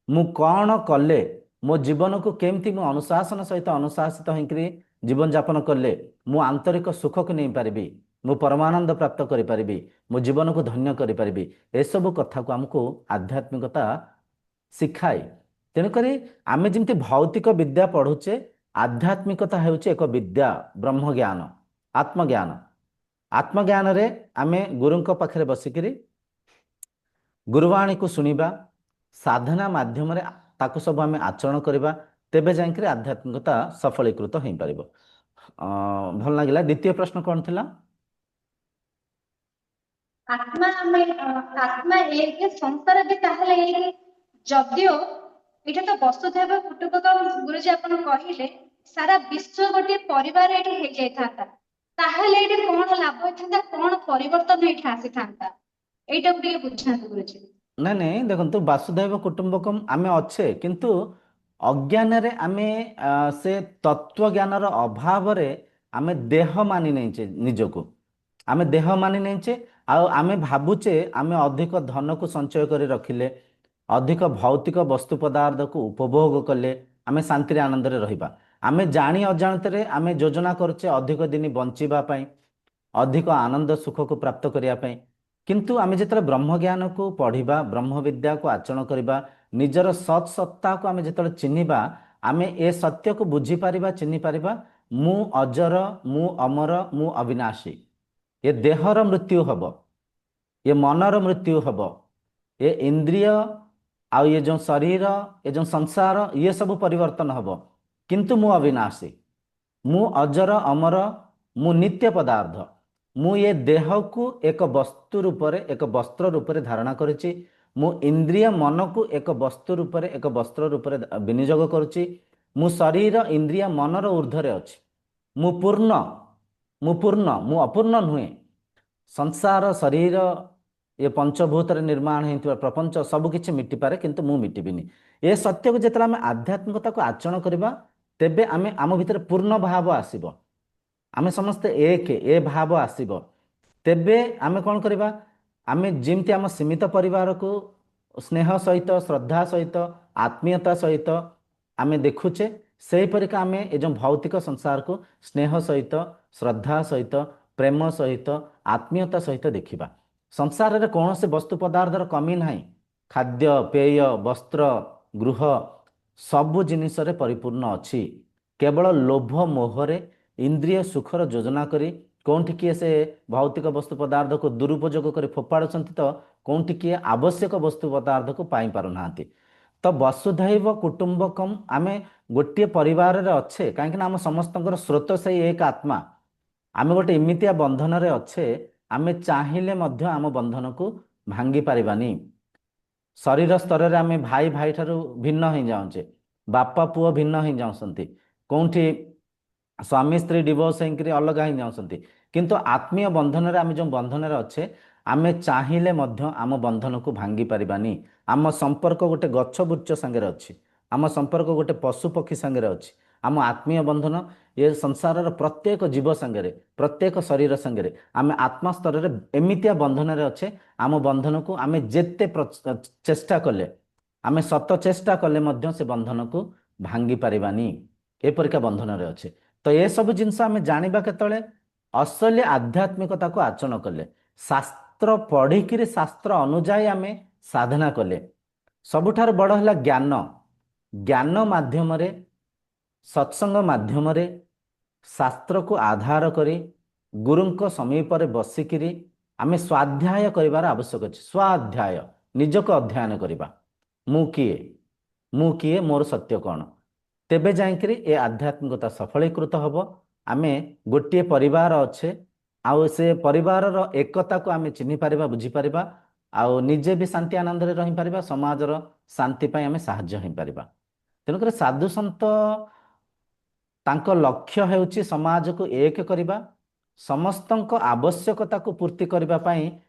ମୁଁ କ'ଣ କଲେ, ମୋ ଜୀବନକୁ କେମିତି ମୁଁ ଅନୁଶାସନ ସହିତ ଅନୁଶାସିତ ହୋଇକରି ଜୀବନଯାପନ କଲେ ମୁଁ ଆନ୍ତରିକ ସୁଖକୁ ନେଇପାରିବି, ମୁଁ ପରମାନନ୍ଦ ପ୍ରାପ୍ତ କରିପାରିବି, ମୋ ଜୀବନକୁ ଧନ୍ୟ କରିପାରିବି, ଏସବୁ କଥାକୁ ଆମକୁ ଆଧ୍ୟାତ୍ମିକତା ଶିଖାଏ। ତେଣୁକରି ଆମେ ଯେମିତି ଭୌତିକ ବିଦ୍ୟା ପଢ଼ୁଛେ, ଆଧ୍ୟାତ୍ମିକତା ହେଉଛି ଏକ ବିଦ୍ୟା, ବ୍ରହ୍ମଜ୍ଞାନ, ଆତ୍ମଜ୍ଞାନ। ଆତ୍ମଜ୍ଞାନରେ ଆମେ ଗୁରୁଙ୍କ ପାଖରେ ବସିକିରି ଗୁରୁବାଣୀକୁ ଶୁଣିବା, ସାଧନା ମାଧ୍ୟମରେ ତାକୁ ସବୁ ଆମେ ଆଚରଣ କରିବା, ତେବେ ଯାଇକରି ଆଧ୍ୟାତ୍ମିକତା ସଫଳୀକୃତ ହୋଇପାରିବ। ଭଲ ଲାଗିଲା। ଦ୍ୱିତୀୟ ପ୍ରଶ୍ନ କ'ଣ ଥିଲା? ଆତ୍ମା ଏକ, ସଂସାର ବି ତାହେଲେ ଏକ। ଯଦିଓ ଏଇଟା ତ ବସୁଧୈବ କୁଟୁମ୍ବକମ୍ ଗୁରୁଜୀ ଆପଣ କହିଲେ, ସାରା ବିଶ୍ୱ ଗୋଟିଏ ପରିବାର ଏଠି ହେଇଯାଇଥାନ୍ତା, ତାହେଲେ ଏଠି କଣ ଲାଭ ହେଇଥାନ୍ତା, କଣ ପରିବର୍ତ୍ତନ ଏଠି ଆସିଥାନ୍ତା, ଏଇଟାକୁ ଟିକେ ବୁଝାନ୍ତୁ ଗୁରୁଜୀ। ନାଇଁ ନାଇଁ, ଦେଖନ୍ତୁ, ବାସୁଧୈବ କୁଟୁମ୍ବକମ୍ ଆମେ ଅଛେ, କିନ୍ତୁ ଅଜ୍ଞାନରେ ଆମେ ସେ ତତ୍ଵଜ୍ଞାନର ଅଭାବରେ ଆମେ ଦେହ ମାନି ନେଇଛେ, ନିଜକୁ ଆମେ ଦେହ ମାନି ନେଇଛେ। ଆଉ ଆମେ ଭାବୁଛେ ଆମେ ଅଧିକ ଧନକୁ ସଞ୍ଚୟ କରି ରଖିଲେ, ଅଧିକ ଭୌତିକ ବସ୍ତୁ ପଦାର୍ଥକୁ ଉପଭୋଗ କଲେ ଆମେ ଶାନ୍ତିରେ ଆନନ୍ଦରେ ରହିବା। ଆମେ ଜାଣି ଅଜାଣତରେ ଆମେ ଯୋଜନା କରୁଛେ ଅଧିକ ଦିନ ବଞ୍ଚିବା ପାଇଁ, ଅଧିକ ଆନନ୍ଦ ସୁଖକୁ ପ୍ରାପ୍ତ କରିବା ପାଇଁ। କିନ୍ତୁ ଆମେ ଯେତେବେଳେ ବ୍ରହ୍ମଜ୍ଞାନକୁ ପଢ଼ିବା, ବ୍ରହ୍ମବିଦ୍ୟାକୁ ଆଚରଣ କରିବା, ନିଜର ସତ୍ ସତ୍ତାକୁ ଆମେ ଯେତେବେଳେ ଚିହ୍ନିବା, ଆମେ ଏ ସତ୍ୟକୁ ବୁଝିପାରିବା, ଚିହ୍ନିପାରିବା, ମୁଁ ଅଜର, ମୁଁ ଅମର, ମୁଁ ଅବିନାଶୀ। ଏ ଦେହର ମୃତ୍ୟୁ ହେବ, ଏ ମନର ମୃତ୍ୟୁ ହେବ, ଏ ଇନ୍ଦ୍ରିୟ ଆଉ ଏ ଯେଉଁ ଶରୀର, ଏ ଯେଉଁ ସଂସାର, ଇଏ ସବୁ ପରିବର୍ତ୍ତନ ହେବ, କିନ୍ତୁ ମୁଁ ଅବିନାଶୀ, ମୁଁ ଅଜର ଅମର, ମୁଁ ନିତ୍ୟ ପଦାର୍ଥ। ମୁଁ ଏ ଦେହକୁ ଏକ ବସ୍ତୁ ରୂପରେ, ଏକ ବସ୍ତ୍ର ରୂପରେ ଧାରଣା କରିଛି। ମୁଁ ଇନ୍ଦ୍ରିୟ ମନକୁ ଏକ ବସ୍ତୁ ରୂପରେ, ଏକ ବସ୍ତ୍ର ରୂପରେ ବିନିଯୋଗ କରୁଛି। ମୁଁ ଶରୀର ଇନ୍ଦ୍ରିୟ ମନର ଊର୍ଦ୍ଧ୍ୱରେ ଅଛି। ମୁଁ ପୂର୍ଣ୍ଣ, ମୁଁ ଅପୂର୍ଣ୍ଣ ନୁହେଁ। ସଂସାର, ଶରୀର, ଏ ପଞ୍ଚଭୂତରେ ନିର୍ମାଣ ହେଇଥିବା ପ୍ରପଞ୍ଚ ସବୁକିଛି ମିଟିପାରେ, କିନ୍ତୁ ମୁଁ ମିଟିବିନି। ଏ ସତ୍ୟକୁ ଯେତେବେଳେ ଆମେ ଆଧ୍ୟାତ୍ମିକତାକୁ ଆଚରଣ କରିବା, ତେବେ ଆମେ ଆମ ଭିତରେ ପୂର୍ଣ୍ଣ ଭାବ ଆସିବ, ଆମେ ସମସ୍ତେ ଏକ, ଏ ଭାବ ଆସିବ। ତେବେ ଆମେ କ'ଣ କରିବା? ଆମେ ଯେମିତି ଆମ ସୀମିତ ପରିବାରକୁ ସ୍ନେହ ସହିତ, ଶ୍ରଦ୍ଧା ସହିତ, ଆତ୍ମୀୟତା ସହିତ ଆମେ ଦେଖୁଛେ, ସେହିପରିକା ଆମେ ଏ ଯେଉଁ ଭୌତିକ ସଂସାରକୁ ସ୍ନେହ ସହିତ, ଶ୍ରଦ୍ଧା ସହିତ, ପ୍ରେମ ସହିତ, ଆତ୍ମୀୟତା ସହିତ ଦେଖିବା। ସଂସାରରେ କୌଣସି ବସ୍ତୁ ପଦାର୍ଥର କମି ନାହିଁ। ଖାଦ୍ୟ, ପେୟ, ବସ୍ତ୍ର, ଗୃହ ସବୁ ଜିନିଷରେ ପରିପୂର୍ଣ୍ଣ ଅଛି। କେବଳ ଲୋଭ ମୋହରେ ଇନ୍ଦ୍ରିୟ ସୁଖର ଯୋଜନା କରି କୋଉଠି କିଏ ସେ ଭୌତିକ ବସ୍ତୁ ପଦାର୍ଥକୁ ଦୁରୁପଯୋଗ କରି ଫୋପାଡୁଛନ୍ତି ତ କୋଉଠି କିଏ ଆବଶ୍ୟକ ବସ୍ତୁ ପଦାର୍ଥକୁ ପାଇପାରୁନାହାନ୍ତି। ତ ବସୁଧୈବ କୁଟୁମ୍ବକମ୍, ଆମେ ଗୋଟିଏ ପରିବାରରେ ଅଛେ କାହିଁକିନା ଆମ ସମସ୍ତଙ୍କର ସ୍ରୋତ ସେଇ ଏକ ଆତ୍ମା। ଆମେ ଗୋଟେ ଏମିତିଆ ବନ୍ଧନରେ ଅଛେ, ଆମେ ଚାହିଁଲେ ମଧ୍ୟ ଆମ ବନ୍ଧନକୁ ଭାଙ୍ଗି ପାରିବାନି। ଶରୀର ସ୍ତରରେ ଆମେ ଭାଇ ଭାଇ ଠାରୁ ଭିନ୍ନ ହେଇଯାଉଛେ, ବାପା ପୁଅ ଭିନ୍ନ ହେଇଯାଉଛନ୍ତି, କୋଉଠି ସ୍ୱାମୀ ସ୍ତ୍ରୀ ଡିଭୋର୍ସ ହେଇକରି ଅଲଗା ହେଇଯାଉଛନ୍ତି, କିନ୍ତୁ ଆତ୍ମୀୟ ବନ୍ଧନରେ ଆମେ ଯେଉଁ ବନ୍ଧନରେ ଅଛେ, ଆମେ ଚାହିଁଲେ ମଧ୍ୟ ଆମ ବନ୍ଧନକୁ ଭାଙ୍ଗି ପାରିବାନି। ଆମ ସମ୍ପର୍କ ଗୋଟେ ଗଛ ବୃକ୍ଷ ସାଙ୍ଗରେ ଅଛି, ଆମ ସମ୍ପର୍କ ଗୋଟେ ପଶୁ ପକ୍ଷୀ ସାଙ୍ଗରେ ଅଛି, ଆମ ଆତ୍ମୀୟ ବନ୍ଧନ ଏ ସଂସାରର ପ୍ରତ୍ୟେକ ଜୀବ ସାଙ୍ଗରେ, ପ୍ରତ୍ୟେକ ଶରୀର ସାଙ୍ଗରେ ଆମେ ଆତ୍ମା ସ୍ତରରେ ଏମିତିଆ ବନ୍ଧନରେ ଅଛେ, ଆମ ବନ୍ଧନକୁ ଆମେ ଯେତେ ଚେଷ୍ଟା କଲେ, ଆମେ ସତ ଚେଷ୍ଟା କଲେ ମଧ୍ୟ ସେ ବନ୍ଧନକୁ ଭାଙ୍ଗି ପାରିବାନି। ଏପରିକା ବନ୍ଧନରେ ଅଛେ। ତ ଏସବୁ ଜିନିଷ ଆମେ ଜାଣିବା କେତେବେଳେ? ଅସଲି ଆଧ୍ୟାତ୍ମିକତାକୁ ଆଚରଣ କଲେ, ଶାସ୍ତ୍ର ପଢ଼ିକିରି ଶାସ୍ତ୍ର ଅନୁଯାୟୀ ଆମେ ସାଧନା କଲେ। ସବୁଠାରୁ ବଡ଼ ହେଲା ଜ୍ଞାନ। ଜ୍ଞାନ ମାଧ୍ୟମରେ, ସତ୍ସଙ୍ଗ ମାଧ୍ୟମରେ, ଶାସ୍ତ୍ରକୁ ଆଧାର କରି ଗୁରୁଙ୍କ ସମୀପରେ ବସିକିରି ଆମେ ସ୍ୱାଧ୍ୟାୟ କରିବାର ଆବଶ୍ୟକ ଅଛି। ସ୍ୱାଧ୍ୟାୟ, ନିଜକୁ ଅଧ୍ୟୟନ କରିବା। ମୁଁ କିଏ, ମୁଁ କିଏ, ମୋର ସତ୍ୟ କ'ଣ? ତେବେ ଯାଇକରି ଏ ଆଧ୍ୟାତ୍ମିକତା ସଫଳୀକୃତ ହେବ। ଆମେ ଗୋଟିଏ ପରିବାର ଅଛେ, ଆଉ ସେ ପରିବାରର ଏକତାକୁ ଆମେ ଚିହ୍ନିପାରିବା, ବୁଝିପାରିବା, ଆଉ ନିଜେ ବି ଶାନ୍ତି ଆନନ୍ଦରେ ରହିପାରିବା, ସମାଜର ଶାନ୍ତି ପାଇଁ ଆମେ ସାହାଯ୍ୟ ହେଇପାରିବା। ତେଣୁକରି ସାଧୁସନ୍ଥ ତାଙ୍କ ଲକ୍ଷ୍ୟ ହେଉଛି ସମାଜକୁ ଏକ କରିବା, ସମସ୍ତଙ୍କ ଆବଶ୍ୟକତାକୁ ପୂର୍ତ୍ତି କରିବା ପାଇଁ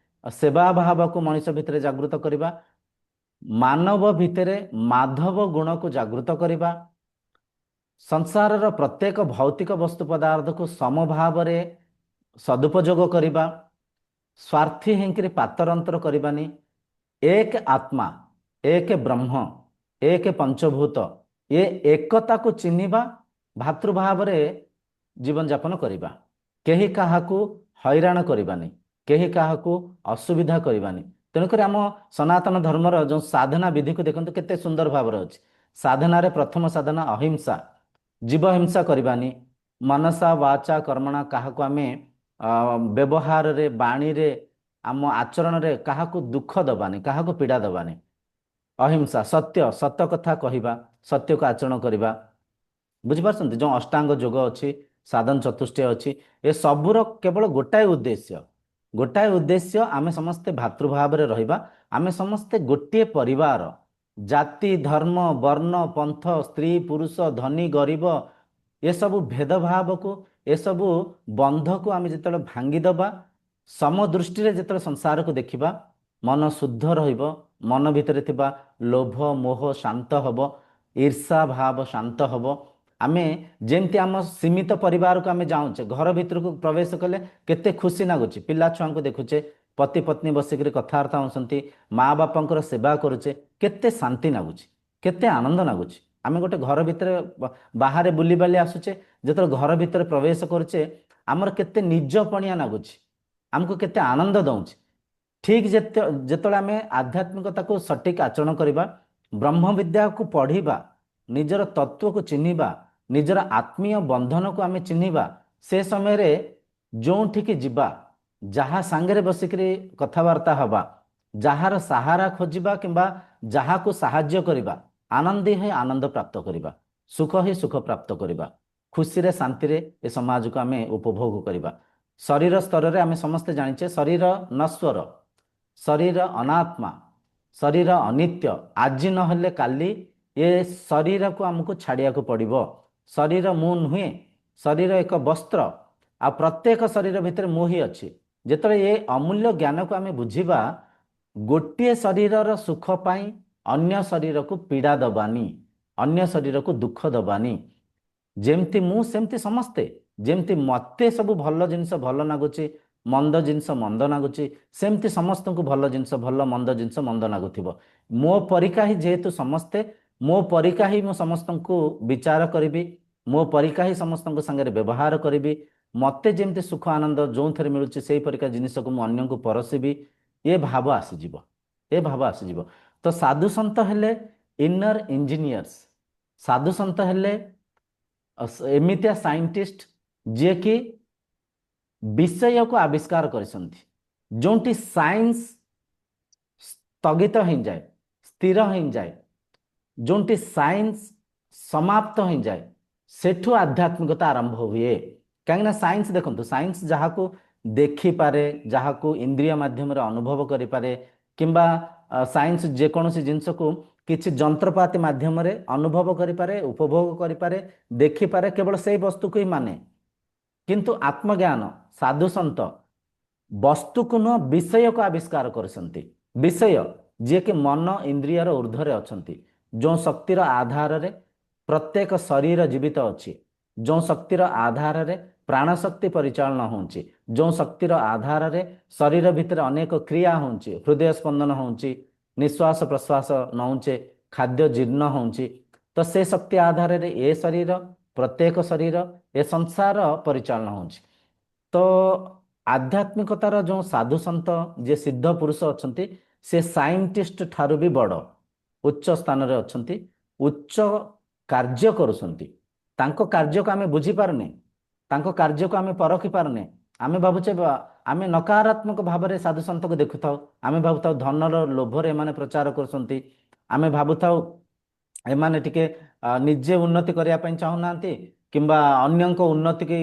ସେବା ଭାବକୁ ମଣିଷ ଭିତରେ ଜାଗୃତ କରିବା, ମାନବ ଭିତରେ ମାଧବ ଗୁଣକୁ ଜାଗୃତ କରିବା, ସଂସାରର ପ୍ରତ୍ୟେକ ଭୌତିକ ବସ୍ତୁ ପଦାର୍ଥକୁ ସମଭାବରେ ସଦୁପଯୋଗ କରିବା, ସ୍ୱାର୍ଥୀ ହେଇକରି ପାତରଅନ୍ତର କରିବାନି, ଏକ ଆତ୍ମା, ଏକ ବ୍ରହ୍ମ, ଏକ ପଞ୍ଚଭୂତ, ଏ ଏକତାକୁ ଚିହ୍ନିବା, ଭାତୃଭାବରେ ଜୀବନଯାପନ କରିବା, କେହି କାହାକୁ ହଇରାଣ କରିବାନି, କେହି କାହାକୁ ଅସୁବିଧା କରିବାନି। ତେଣୁକରି ଆମ ସନାତନ ଧର୍ମର ଯେଉଁ ସାଧନା ବିଧିକୁ ଦେଖନ୍ତୁ କେତେ ସୁନ୍ଦର ଭାବରେ ଅଛି। ସାଧନାରେ ପ୍ରଥମ ସାଧନା ଅହିଂସା, ଜୀବ ହିଂସା କରିବାନି, ମନସା ବାଚା କର୍ମଣା, କାହାକୁ ଆମେ ବ୍ୟବହାରରେ, ବାଣୀରେ, ଆମ ଆଚରଣରେ କାହାକୁ ଦୁଃଖ ଦେବାନି, କାହାକୁ ପୀଡ଼ା ଦେବାନି। ଅହିଂସା, ସତ୍ୟ, ସତ କଥା କହିବା, ସତ୍ୟକୁ ଆଚରଣ କରିବା। ବୁଝିପାରୁଛନ୍ତି? ଯେଉଁ ଅଷ୍ଟାଙ୍ଗ ଯୋଗ ଅଛି, ସାଧନ ଚତୁଷ୍ଟୟ ଅଛି, ଏ ସବୁର କେବଳ ଗୋଟାଏ ଉଦ୍ଦେଶ୍ୟ, ଗୋଟାଏ ଉଦ୍ଦେଶ୍ୟ, ଆମେ ସମସ୍ତେ ଭାତୃଭାବରେ ରହିବା, ଆମେ ସମସ୍ତେ ଗୋଟିଏ ପରିବାର। ଜାତି, ଧର୍ମ, ବର୍ଣ୍ଣ, ପନ୍ଥ, ସ୍ତ୍ରୀ, ପୁରୁଷ, ଧନୀ, ଗରିବ, ଏସବୁ ଭେଦଭାବକୁ, ଏସବୁ ବନ୍ଧକୁ ଆମେ ଯେତେବେଳେ ଭାଙ୍ଗିଦେବା, ସମଦୃଷ୍ଟିରେ ଯେତେବେଳେ ସଂସାରକୁ ଦେଖିବା, ମନ ଶୁଦ୍ଧ ରହିବ, ମନ ଭିତରେ ଥିବା ଲୋଭ ମୋହ ଶାନ୍ତ ହେବ, ଈର୍ଷା ଭାବ ଶାନ୍ତ ହେବ। ଆମେ ଯେମିତି ଆମ ସୀମିତ ପରିବାରକୁ ଆମେ ଯାଉଛେ, ଘର ଭିତରକୁ ପ୍ରବେଶ କଲେ କେତେ ଖୁସି ଲାଗୁଛି, ପିଲା ଛୁଆଙ୍କୁ ଦେଖୁଛେ, ପତି ପତ୍ନୀ ବସିକରି କଥାବାର୍ତ୍ତା ହେଉଛନ୍ତି, ମା ବାପାଙ୍କର ସେବା କରୁଛେ, କେତେ ଶାନ୍ତି ଲାଗୁଛି, କେତେ ଆନନ୍ଦ ଲାଗୁଛି। ଆମେ ଗୋଟେ ଘର ଭିତରେ ବାହାରେ ବୁଲିବାଲି ଆସୁଛେ, ଯେତେବେଳେ ଘର ଭିତରେ ପ୍ରବେଶ କରୁଛେ, ଆମର କେତେ ନିଜପଣିଆ ଲାଗୁଛି, ଆମକୁ କେତେ ଆନନ୍ଦ ଦେଉଛି। ଠିକ୍ ଯେତେବେଳେ ଆମେ ଆଧ୍ୟାତ୍ମିକତାକୁ ସଠିକ୍ ଆଚରଣ କରିବା, ବ୍ରହ୍ମ ବିଦ୍ୟାକୁ ପଢ଼ିବା, ନିଜର ତତ୍ତ୍ୱକୁ ଚିହ୍ନିବା, ନିଜର ଆତ୍ମୀୟ ବନ୍ଧନକୁ ଆମେ ଚିହ୍ନିବା, ସେ ସମୟରେ ଯେଉଁଠିକି ଯିବା, ଯାହା ସାଙ୍ଗରେ ବସିକରି କଥାବାର୍ତ୍ତା ହେବା, ଯାହାର ସାହାରା ଖୋଜିବା କିମ୍ବା ଯାହାକୁ ସାହାଯ୍ୟ କରିବା, ଆନନ୍ଦୀ ହୋଇ ଆନନ୍ଦ ପ୍ରାପ୍ତ କରିବା, ସୁଖ ହିଁ ସୁଖ ପ୍ରାପ୍ତ କରିବା, ଖୁସିରେ ଶାନ୍ତିରେ ଏ ସମାଜକୁ ଆମେ ଉପଭୋଗ କରିବା। ଶରୀର ସ୍ତରରେ ଆମେ ସମସ୍ତେ ଜାଣିଛେ, ଶରୀର ନଶ୍ୱର, ଶରୀର ଅନାତ୍ମା, ଶରୀର ଅନିତ୍ୟ, ଆଜି ନହେଲେ କାଲି ଏ ଶରୀରକୁ ଆମକୁ ଛାଡ଼ିବାକୁ ପଡ଼ିବ। ଶରୀର ମୁଁ ନୁହେଁ, ଶରୀର ଏକ ବସ୍ତ୍ର, ଆଉ ପ୍ରତ୍ୟେକ ଶରୀର ଭିତରେ ମୁଁ ହିଁ ଅଛି। ଯେତେବେଳେ ଏ ଅମୂଲ୍ୟ ଜ୍ଞାନକୁ ଆମେ ବୁଝିବା, ଗୋଟିଏ ଶରୀରର ସୁଖ ପାଇଁ ଅନ୍ୟ ଶରୀରକୁ ପୀଡ଼ା ଦେବାନି, ଅନ୍ୟ ଶରୀରକୁ ଦୁଃଖ ଦେବାନି। ଯେମିତି ମୁଁ ସେମିତି ସମସ୍ତେ, ଯେମିତି ମୋତେ ସବୁ ଭଲ ଜିନିଷ ଭଲ ଲାଗୁଛି, ମନ୍ଦ ଜିନିଷ ମନ୍ଦ ଲାଗୁଛି, ସେମିତି ସମସ୍ତଙ୍କୁ ଭଲ ଜିନିଷ ଭଲ, ମନ୍ଦ ଜିନିଷ ମନ୍ଦ ଲାଗୁଥିବ। ମୋ ପରିକା ହିଁ ଯେହେତୁ ସମସ୍ତେ, ମୋ ପରିକା ହିଁ ମୁଁ ସମସ୍ତଙ୍କୁ ବିଚାର କରିବି, ମୋ ପରିକା ହିଁ ସମସ୍ତଙ୍କ ସାଙ୍ଗରେ ବ୍ୟବହାର କରିବି, ମୋତେ ଯେମିତି ସୁଖ ଆନନ୍ଦ ଯେଉଁଥିରେ ମିଳୁଛି ସେଇ ପରିକା ଜିନିଷକୁ ମୁଁ ଅନ୍ୟଙ୍କୁ ପରସିବି, ଏ ଭାବ ଆସିଯିବ, ଏ ଭାବ ଆସିଯିବ। ତ ସାଧୁସନ୍ଥ ହେଲେ ଇନର ଇଞ୍ଜିନିୟର୍ସ, ସାଧୁସନ୍ଥ ହେଲେ एमितिया साइंटिस्ट जे कि विषय को आविष्कार करिसंती जोंटी साइंस स्थगित हो जाए स्थिर हो जाए जोंटी साइंस समाप्त हो जाए सेठु आध्यात्मिकता आरंभ हुए कहीं साइंस देखो साइंस जहाँ को देखी पारे जहाँ को इंद्रिय माध्यम रे अनुभव करि पारे किंबा साइंस जेकोसी जिनस को किछि जंत्रपाति माध्यम रे अनुभव करि पारे उपभोग करि पारे देखि पारे केवल से वस्तु को ही माने किंतु आत्मज्ञान साधु संत वस्तु को न विषय को आविष्कार करसंती विषय जे कि मन इंद्रियर ऊर्ध्वरे अछंती जो शक्तिर आधार रे प्रत्येक शरीर जीवित अछि जो शक्तिर आधार रे प्राण शक्ति परिचालन होउची जो शक्तिर आधार रे शरीर भितर अनेक क्रिया होउची हृदय स्पंदन होउची निश्वास प्रश्वास नउचे खाद्य जीर्ण होउची तो से शक्ति आधार रे ए शरीर प्रत्येक शरीर ए संसार परिचालन होउची तो आध्यात्मिकतार जो साधु संत जे सिद्ध पुरुष अछंती से साइंटिस्ट ठारू भी बड़ उच्च स्थान रे अछंती उच्च कार्य करुछंती तांको कार्य को आमे बुझी पारने तांको कार्य को आमे परखी पारने आमे भाबुचे आमे नकारात्मक भाव रे साधु संत को देखुथाउ आमे भाबुथाउ धनर लोभरे एमाने प्रचार करछंती आमे भाबुथाउ एमाने टिके निजे उन्नति करिया पई चाहुनांती किंबा अन्यंक उन्नति की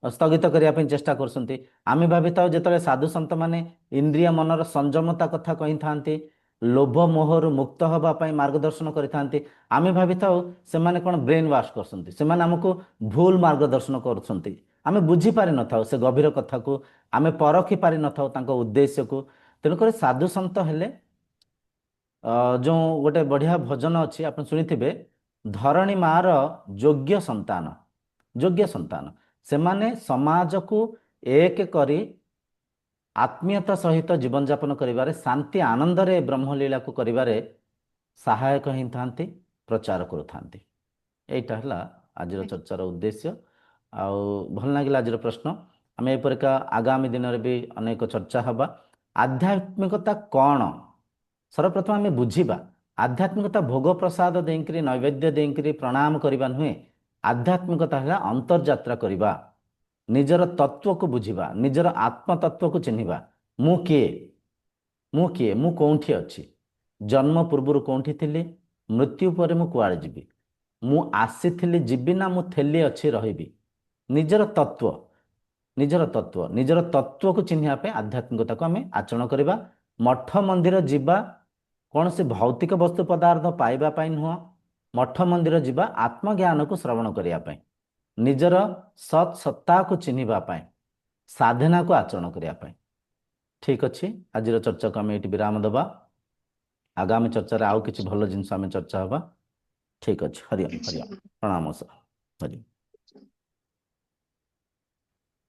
स्थगित करिया पई चेष्टा करछंती आमे भाबिथाउ जेतले साधु संत माने इंद्रिय मनर संयमता कथा कहि थांती लोभ मोहरु मुक्त हवा पई मार्गदर्शन करिथांती आमे भाबिथाउ सेमाने कोन ब्रेन वाश करछंती सेमाने हमको भूल मार्गदर्शन करछंती आमे बुझी पारि नथाउ से गभीर कथा को आमे परखी पारि नथाउ तांको उद्देश्य को तेणु कर साधु संत हेले जो गोटे बढ़िया भजन अच्छी आप शुणिथिबे धरणी मार योग्य संतान से माने समाज को एक करी आत्मीयता सहित जीवन यापन करिबारे शांति आनंद रे ब्रह्मलीला को करिबारे सहायक ही थांती प्रचार करुथांती एटा हला आजिर चर्चार उद्देश्य आउ भल लागिला आजिर प्रश्न आम एपरिका आगामी दिन रे भी अनेक चर्चा हबा आध्यात्मिकता कौन सर्वप्रथम आम बुझा आध्यात्मिकता भोग प्रसाद देकरी नैवेद्य देकरी प्रणाम करवा नुहे आध्यात्मिकता है अंतर्यात्रा करवा निजर तत्व को बुझा निजर आत्मतत्व को चिन्हवा मु किए मु कौठी अच्छी जन्म पूर्व कौठी थी मृत्यु पर मु कुआड़े जीवी मु आसी जीवी ना मु थेली अच्छी रही निजर तत्व निजर तत्व को चिन्हवाई आध्यात्मिकता को आम आचरण करवा मठ मंदिर जीवा कौन से भौतिक वस्तु पदार्थ पाइबा नुह मठ मंदिर जीवा आत्मज्ञान को श्रवण करने निजर सत् सत्ता को चिन्हवाई साधना को आचरण करने ठीक अच्छे आज चर्चा को आम ये विराम दबा आगामी चर्चा आउ किसी भल जिन चर्चा हवा ठीक अच्छे हरिओम प्रणाम सर हरि।